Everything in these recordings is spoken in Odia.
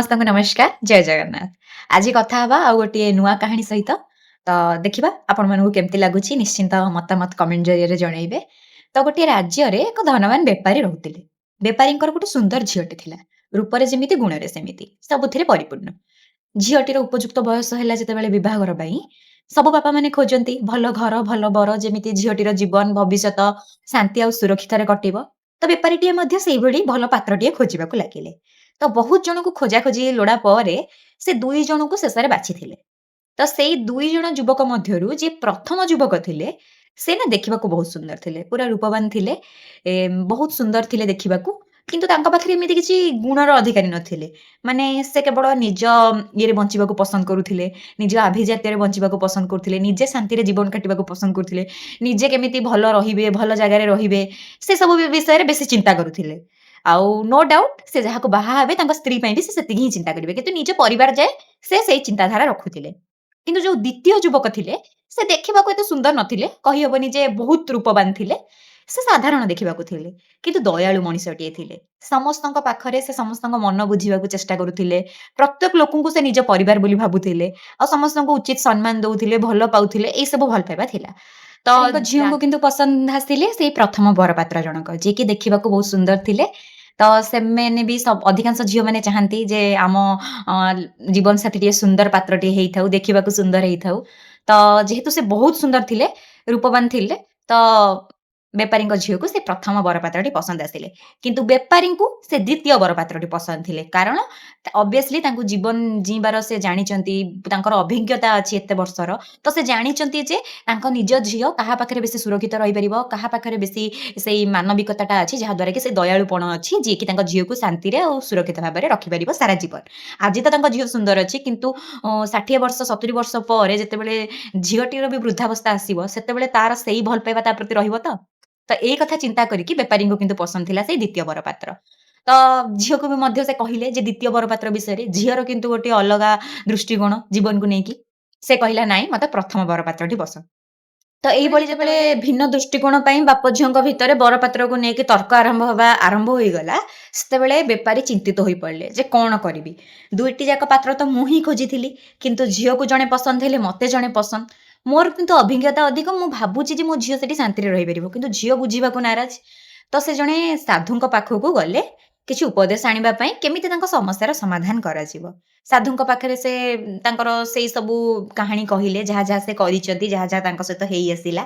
ସମସ୍ତଙ୍କୁ ନମସ୍କାର। ଜୟ ଜଗନ୍ନାଥ। ଆଜି କଥା ହବା ଆଉ ଗୋଟିଏ ନୂଆ କାହାଣୀ ସହିତ। ତ ଦେଖିବା ଆପଣମାନଙ୍କୁ କେମିତି ଲାଗୁଛି ନିଶ୍ଚିନ୍ତ ମତାମତ କମେଣ୍ଟ ଜରିଆରେ ଜଣେଇବେ। ତ ଗୋଟିଏ ରାଜ୍ୟରେ ଏକ ଧନବାନ ବେପାରୀ ରହୁଥିଲେ। ବେପାରୀଙ୍କର ଗୋଟେ ସୁନ୍ଦର ଝିଅଟେ ଥିଲା। ରୂପରେ ଯେମିତି ଗୁଣରେ ସେମିତି। ସବୁଥିରେ ପରିପୂର୍ଣ୍ଣ। ଝିଅଟିର ଉପଯୁକ୍ତ ବୟସ ହେଲା ଯେତେବେଳେ ବିବାହଘର ପାଇଁ, ସବୁ ବାପାମାନେ ଖୋଜନ୍ତି ଭଲ ଘର, ଭଲ ବର ଯେମିତି ଝିଅଟିର ଜୀବନ, ଭବିଷ୍ୟତ ଶାନ୍ତି ଆଉ ସୁରକ୍ଷିତରେ କଟିବ। ତ ବେପାରୀଟିଏ ମଧ୍ୟ ସେଇଭଳି ଭଲ ପାତ୍ରଟିଏ ଖୋଜିବାକୁ ଲାଗିଲେ। ତ ବହୁତ ଜଣଙ୍କୁ ଖୋଜାଖୋଜି ଲୋଡ଼ା ପରେ ସେ 2 ଜଣଙ୍କୁ ଶେଷରେ ବାଛିଥିଲେ। ତ ସେଇ 2 ଜଣ ଯୁବକ ମଧ୍ୟରୁ ଯିଏ ପ୍ରଥମ ଯୁବକ ଥିଲେ, ସେ ନା ଦେଖିବାକୁ ବହୁତ ସୁନ୍ଦର ଥିଲେ। ପୁରା ରୂପବାନ ଥିଲେ। ବହୁତ ସୁନ୍ଦର ଥିଲେ ଦେଖିବାକୁ। କିନ୍ତୁ ତାଙ୍କ ପାଖରେ ଏମିତି କିଛି ଗୁଣର ଅଧିକାରୀ ନଥିଲେ। ମାନେ ସେ କେବଳ ନିଜ ଇଏରେ ବଞ୍ଚିବାକୁ ପସନ୍ଦ କରୁଥିଲେ। ନିଜ ଆଭିଜାତ୍ୟରେ ବଞ୍ଚିବାକୁ ପସନ୍ଦ କରୁଥିଲେ। ନିଜେ ଶାନ୍ତିରେ ଜୀବନ କାଟିବାକୁ ପସନ୍ଦ କରୁଥିଲେ। ନିଜେ କେମିତି ଭଲ ରହିବେ, ଭଲ ଜାଗାରେ ରହିବେ, ସେସବୁ ବିଷୟରେ ବେଶୀ ଚିନ୍ତା କରୁଥିଲେ। ଆଉ ନୋ ଡାଉଟ୍ ସେ ଯାହାକୁ ବାହା ହେବେ ତାଙ୍କ ସ୍ତ୍ରୀ ପାଇଁ ବି ସେ ସେତିକି ହିଁ ଚିନ୍ତା କରିବେ। କିନ୍ତୁ ନିଜ ପରିବାର ଯାଏ ସେ ସେଇ ଚିନ୍ତାଧାରା ରଖୁଥିଲେ। କିନ୍ତୁ ଯୋଉ ଦ୍ୱିତୀୟ ଯୁବକ ଥିଲେ, ସେ ଦେଖିବାକୁ ଏତେ ସୁନ୍ଦର ନଥିଲେ। କହିହବନି ଯେ ବହୁତ ରୂପବାନ ଥିଲେ। ସେ ସାଧାରଣ ଦେଖିବାକୁ ଥିଲେ। କିନ୍ତୁ ଦୟାଳୁ ମଣିଷଟିଏ ଥିଲେ। ସମସ୍ତଙ୍କ ପାଖରେ ସେ ସମସ୍ତଙ୍କ ମନ ବୁଝିବାକୁ ଚେଷ୍ଟା କରୁଥିଲେ। ପ୍ରତ୍ୟେକ ଲୋକଙ୍କୁ ସେ ନିଜ ପରିବାର ବୋଲି ଭାବୁଥିଲେ। ଆଉ ସମସ୍ତଙ୍କୁ ଉଚିତ ସମ୍ମାନ ଦଉଥିଲେ, ଭଲ ପାଉଥିଲେ। ଏଇ ସବୁ ଭଲ ପାଇବା ଥିଲା। ତ ଝିଅଙ୍କୁ କିନ୍ତୁ ପସନ୍ଦ ଆସିଲେ ସେଇ ପ୍ରଥମ ବରପାତ୍ର ଜଣକ, ଯିଏକି ଦେଖିବାକୁ ବହୁତ ସୁନ୍ଦର ଥିଲେ। ତ ସେମାନେ ବି ଅଧିକାଂଶ ଝିଅମାନେ ଚାହାନ୍ତି ଯେ ଆମ ଅ ଜୀବନସାଥୀ ସୁନ୍ଦର ପାତ୍ରଟିଏ ହେଇଥାଉ, ଦେଖିବାକୁ ସୁନ୍ଦର ହେଇଥାଉ। ତ ଯେହେତୁ ସେ ବହୁତ ସୁନ୍ଦର ଥିଲେ, ରୂପବାନ ଥିଲେ, ତ ବେପାରୀଙ୍କ ଝିଅକୁ ସେ ପ୍ରଥମ ବରପାତ୍ରଟି ପସନ୍ଦ ଆସିଲେ। କିନ୍ତୁ ବେପାରୀଙ୍କୁ ସେ ଦ୍ୱିତୀୟ ବରପାତ୍ରଟି ପସନ୍ଦ ଥିଲେ। କାରଣ ଅବଭିୟସଲି ତାଙ୍କୁ ଜୀବନ ଜୀଇଁବାର ସେ ଜାଣିଛନ୍ତି, ତାଙ୍କର ଅଭିଜ୍ଞତା ଅଛି ଏତେ ବର୍ଷର। ତ ସେ ଜାଣିଛନ୍ତି ଯେ ତାଙ୍କ ନିଜ ଝିଅ କାହା ପାଖରେ ବେଶୀ ସୁରକ୍ଷିତ ରହିପାରିବ, କାହା ପାଖରେ ବେଶୀ ସେଇ ମାନବିକତାଟା ଅଛି, ଯାହାଦ୍ୱାରା କି ସେ ଦୟାଳୁପଣ ଅଛି, ଯିଏକି ତାଙ୍କ ଝିଅକୁ ଶାନ୍ତିରେ ଆଉ ସୁରକ୍ଷିତ ଭାବରେ ରଖିପାରିବ ସାରା ଜୀବନ। ଆଜି ତ ତାଙ୍କ ଝିଅ ସୁନ୍ଦର ଅଛି, କିନ୍ତୁ 60 ବର୍ଷ 70 ବର୍ଷ ପରେ ଯେତେବେଳେ ଝିଅଟିର ବି ବୃଦ୍ଧାବସ୍ଥା ଆସିବ, ସେତେବେଳେ ତାର ସେଇ ଭଲ ପାଇବା ତା ପ୍ରତି ରହିବ ତ? ତ ଏଇ କଥା ଚିନ୍ତା କରିକି ବେପାରୀଙ୍କୁ କିନ୍ତୁ ପସନ୍ଦ ଥିଲା ସେଇ ଦ୍ୱିତୀୟ ବରପାତ୍ର। ତ ଝିଅକୁ ବି ମଧ୍ୟ ସେ କହିଲେ ଯେ ଦ୍ୱିତୀୟ ବରପାତ୍ର ବିଷୟରେ। ଝିଅର କିନ୍ତୁ ଗୋଟେ ଅଲଗା ଦୃଷ୍ଟିକୋଣ ଜୀବନକୁ ନେଇକି। ସେ କହିଲା, "ନାଇଁ, ମତେ ପ୍ରଥମ ବରପାତ୍ରଟି ପସନ୍ଦ।" ତ ଏଇଭଳି ଯେତେବେଳେ ଭିନ୍ନ ଦୃଷ୍ଟିକୋଣ ପାଇଁ ବାପ ଝିଅଙ୍କ ଭିତରେ ବରପାତ୍ରକୁ ନେଇକି ତର୍କ ଆରମ୍ଭ ହୋଇଗଲା, ସେତେବେଳେ ବେପାରୀ ଚିନ୍ତିତ ହୋଇପଡ଼ିଲେ ଯେ କଣ କରିବି? 2ଟି ଯାକ ପାତ୍ର ତ ମୁଁ ହିଁ ଖୋଜିଥିଲି, କିନ୍ତୁ ଝିଅକୁ ଜଣେ ପସନ୍ଦ ହେଲେ, ମତେ ଜଣେ ପସନ୍ଦ। ମୋର କିନ୍ତୁ ଅଭିଜ୍ଞତା ଅଧିକ, ମୁଁ ଭାବୁଛି ଯେ ମୋ ଝିଅ ସେଠି ଶାନ୍ତିରେ ରହିପାରିବ। କିନ୍ତୁ ଝିଅ ବୁଝିବାକୁ ନାରାଜ। ତ ସେ ଜଣେ ସାଧୁଙ୍କ ପାଖକୁ ଗଲେ କିଛି ଉପଦେଶ ଆଣିବା ପାଇଁ, କେମିତି ତାଙ୍କ ସମସ୍ୟାର ସମାଧାନ କରାଯିବ। ସାଧୁଙ୍କ ପାଖରେ ସେ ତାଙ୍କର ସେଇ ସବୁ କାହାଣୀ କହିଲେ, ଯାହା ଯାହା ସେ କରିଛନ୍ତି, ଯାହା ଯାହା ତାଙ୍କ ସହିତ ହେଇ ଆସିଲା।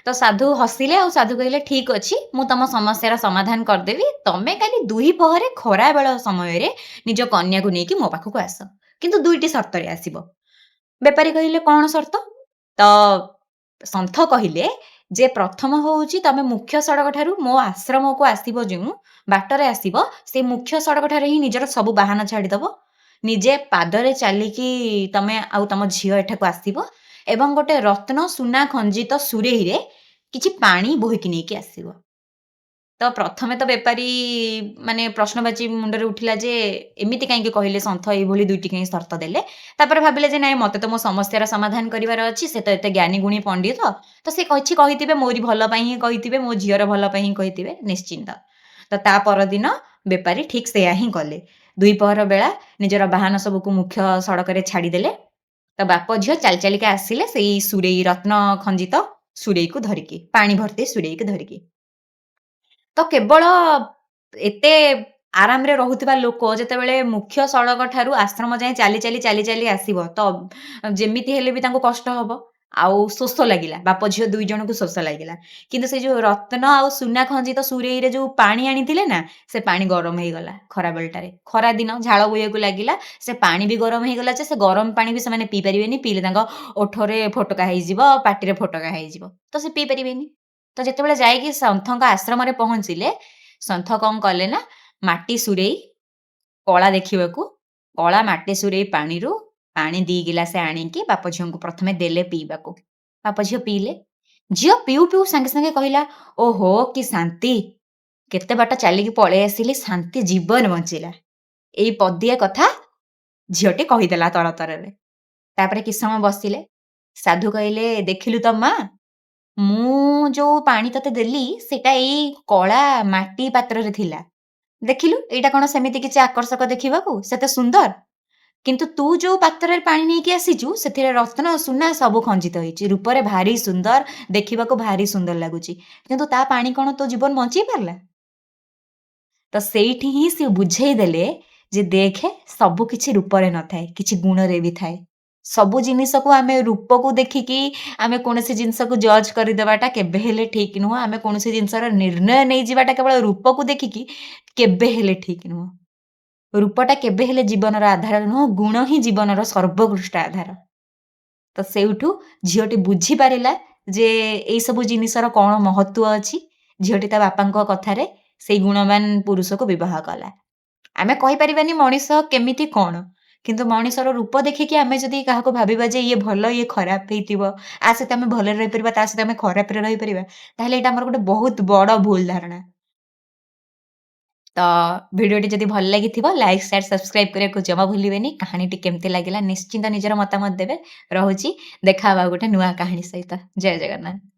ତ ସାଧୁ ହସିଲେ ଆଉ ସାଧୁ କହିଲେ, "ଠିକ୍ ଅଛି, ମୁଁ ତମ ସମସ୍ୟାର ସମାଧାନ କରିଦେବି। ତମେ କାଲି 2 ପହରେ ଖରାବେଳ ସମୟରେ ନିଜ କନ୍ୟାକୁ ନେଇକି ମୋ ପାଖକୁ ଆସ। କିନ୍ତୁ 2ଟି ସର୍ତ୍ତରେ ଆସିବ।" ବେପାରୀ କହିଲେ, "କଣ ସର୍ତ୍ତ?" ତ ସନ୍ଥ କହିଲେ ଯେ, "ପ୍ରଥମ ହଉଛି ତମେ ମୁଖ୍ୟ ସଡ଼କ ଠାରୁ ମୋ ଆଶ୍ରମକୁ ଆସିବ, ଯେଉଁ ବାଟରେ ଆସିବ, ସେଇ ମୁଖ୍ୟ ସଡ଼କଠାରେ ହିଁ ନିଜର ସବୁ ବାହନ ଛାଡ଼ିଦବ। ନିଜେ ପାଦରେ ଚାଲିକି ତମେ ଆଉ ତମ ଝିଅ ଏଠାକୁ ଆସିବ ଏବଂ ଗୋଟେ ରତ୍ନ ସୁନା ଖଞ୍ଜିତ ସୁରେଇରେ କିଛି ପାଣି ବୋହିକି ନେଇକି ଆସିବ।" ତ ପ୍ରଥମେ ତ ବେପାରୀ ମାନେ ପ୍ରଶ୍ନବାଚୀ ମୁଣ୍ଡରେ ଉଠିଲା ଯେ ଏମିତି କାହିଁକି କହିଲେ ସନ୍ଥ, ଏଇଭଳି 2ଟି କାହିଁ ସର୍ତ୍ତ ଦେଲେ? ତାପରେ ଭାବିଲେ ଯେ ନାଇଁ, ମତେ ତ ମୋ ସମସ୍ୟାର ସମାଧାନ କରିବାର ଅଛି। ସେ ତ ଏତେ ଜ୍ଞାନୀ ଗୁଣୀ ପଣ୍ଡିତ। ତ ସେ କିଛି କହିଥିବେ ମୋରି ଭଲ ପାଇଁ ହିଁ କହିଥିବେ, ମୋ ଝିଅର ଭଲ ପାଇଁ ହିଁ କହିଥିବେ ନିଶ୍ଚିନ୍ତ। ତ ତା ପରଦିନ ବେପାରୀ ଠିକ୍ ସେୟା ହିଁ କଲେ। 2 ପହର ବେଳା ନିଜର ବାହନ ସବୁକୁ ମୁଖ୍ୟ ସଡ଼କରେ ଛାଡ଼ିଦେଲେ। ତ ବାପ ଝିଅ ଚାଲି ଚାଲିକା ଆସିଲେ ସେଇ ସୁରେଇ, ରତ୍ନ ଖଞ୍ଜିତ ସୁରେଇକୁ ଧରିକି, ପାଣି ଭର୍ତ୍ତି ସୁରେଇକୁ ଧରିକି। ତ କେବଳ ଏତେ ଆରାମରେ ରହୁଥିବା ଲୋକ ଯେତେବେଳେ ମୁଖ୍ୟ ସଡ଼କ ଠାରୁ ଆଶ୍ରମ ଯାଏଁ ଚାଲି ଚାଲି ଆସିବ, ତ ଯେମିତି ହେଲେ ବି ତାଙ୍କୁ କଷ୍ଟ ହବ। ଆଉ ଶୋଷ ଲାଗିଲା। ବାପ ଝିଅ 2 ଜଣଙ୍କୁ ଶୋଷ ଲାଗିଲା। କିନ୍ତୁ ସେ ଯୋଉ ରତ୍ନ ଆଉ ସୁନା ଖଞ୍ଜିତ ସୁରେଇରେ ଯୋଉ ପାଣି ଆଣିଥିଲେ ନା, ସେ ପାଣି ଗରମ ହେଇଗଲା ଖରାବେଳଟାରେ। ଖରାଦିନ ଝାଳ ବୋହିବାକୁ ଲାଗିଲା। ସେ ପାଣି ବି ଗରମ ହେଇଗଲା ଯେ ସେ ଗରମ ପାଣି ବି ସେମାନେ ପିଇ ପାରିବେନି। ପିଇଲେ ତାଙ୍କ ଓଠରେ ଫୋଟକା ହେଇଯିବ, ପାଟିରେ ଫୋଟକା ହେଇଯିବ। ତ ସେ ପିଇ ପାରିବେନି। ତ ଯେତେବେଳେ ଯାଇକି ସନ୍ଥଙ୍କ ଆଶ୍ରମରେ ପହଞ୍ଚିଲେ, ସନ୍ଥ କଣ କଲେ ନା, ମାଟି ସୁରେଇ, କଳା ଦେଖିବାକୁ, କଳା ମାଟି ସୁରେଇ ପାଣିରୁ ପାଣି 2 ଗିଲାସେ ଆଣିକି ବାପ ଝିଅଙ୍କୁ ପ୍ରଥମେ ଦେଲେ ପିଇବାକୁ। ବାପ ଝିଅ ପିଇଲେ। ଝିଅ ପିଉ ପିଉ ସାଙ୍ଗେ ସାଙ୍ଗେ କହିଲା, "ଓହୋ, କି ଶାନ୍ତି! କେତେ ବାଟ ଚାଲିକି ପଳେଇ ଆସିଲି, ଶାନ୍ତି, ଜୀବନ ବଞ୍ଚିଲା।" ଏଇ ପଦିଏ କଥା ଝିଅଟି କହିଦେଲା ତରତରରେ। ତାପରେ କିଛି ସମୟ ବସିଲେ। ସାଧୁ କହିଲେ, "ଦେଖିଲୁ ତ ମା, ମୁଁ ଯୋଉ ପାଣି ତତେ ଦେଲି ସେଟା ଏଇ କଳା ମାଟି ପାତ୍ରରେ ଥିଲା। ଦେଖିଲୁ ଏଇଟା କଣ ସେମିତି କିଛି ଆକର୍ଷକ ଦେଖିବାକୁ? ସେତେ ସୁନ୍ଦର? କିନ୍ତୁ ତୁ ଯୋଉ ପାତ୍ରରେ ପାଣି ନେଇକି ଆସିଛୁ, ସେଥିରେ ରତ୍ନ, ସୁନା ସବୁ ଖଞ୍ଜିତ ହେଇଛି। ରୂପରେ ଭାରି ସୁନ୍ଦର, ଦେଖିବାକୁ ଭାରି ସୁନ୍ଦର ଲାଗୁଛି। କିନ୍ତୁ ତା ପାଣି କଣ ତୋ ଜୀବନ ବଞ୍ଚେଇ ପାରିଲା? ତ ସେଇଠି ହିଁ ସିଏ ବୁଝେଇ ଦେଲେ ଯେ ଦେଖେ ସବୁ କିଛି ରୂପରେ ନଥାଏ, କିଛି ଗୁଣରେ ବି ଥାଏ। ସବୁ ଜିନିଷକୁ ଆମେ ରୂପକୁ ଦେଖିକି ଆମେ କୌଣସି ଜିନିଷକୁ ଜଜ୍ କରିଦେବାଟା କେବେ ହେଲେ ଠିକ୍ ନୁହଁ। ଆମେ କୌଣସି ଜିନିଷର ନିର୍ଣ୍ଣୟ ନେଇଯିବାଟା କେବଳ ରୂପକୁ ଦେଖିକି କେବେ ହେଲେ ଠିକ୍ ନୁହଁ। ରୂପଟା କେବେ ହେଲେ ଜୀବନର ଆଧାର ନୁହଁ, ଗୁଣ ହିଁ ଜୀବନର ସର୍ବୋତ୍କୃଷ୍ଟ ଆଧାର। ତ ସେଇଠୁ ଝିଅଟି ବୁଝିପାରିଲା ଯେ ଏଇସବୁ ଜିନିଷର କଣ ମହତ୍ତ୍ୱ ଅଛି। ଝିଅଟି ତା ବାପାଙ୍କ କଥାରେ ସେଇ ଗୁଣବାନ ପୁରୁଷକୁ ବିବାହ କଲା। ଆମେ କହିପାରିବାନି ମଣିଷ କେମିତି କଣ? କିନ୍ତୁ ମଣିଷର ରୂପ ଦେଖିକି ଆମେ ଯଦି କାହାକୁ ଭାବିବା ଯେ ଇଏ ଭଲ, ଇଏ ଖରାପ ହେଇଥିବ, ଆ ସହିତ ଆମେ ଭଲରେ ରହିପାରିବା, ତା ସହିତ ଆମେ ଖରାପରେ ରହିପାରିବା, ତାହେଲେ ଏଇଟା ଆମର ଗୋଟେ ବହୁତ ବଡ଼ ଭୁଲ ଧାରଣା। ତ ଭିଡିଓଟି ଯଦି ଭଲ ଲାଗିଥିବ ଲାଇକ୍, ସେୟାର, ସବସ୍କ୍ରାଇବ୍ କରିବାକୁ ଜମା ଭୁଲିବେନି। କାହାଣୀଟି କେମିତି ଲାଗିଲା ନିଶ୍ଚିନ୍ତ ନିଜର ମତାମତ ଦେବେ। ରହୁଛି, ଦେଖା ହବା ଆଉ ଗୋଟେ ନୂଆ କାହାଣୀ ସହିତ। ଜୟ ଜଗନ୍ନାଥ।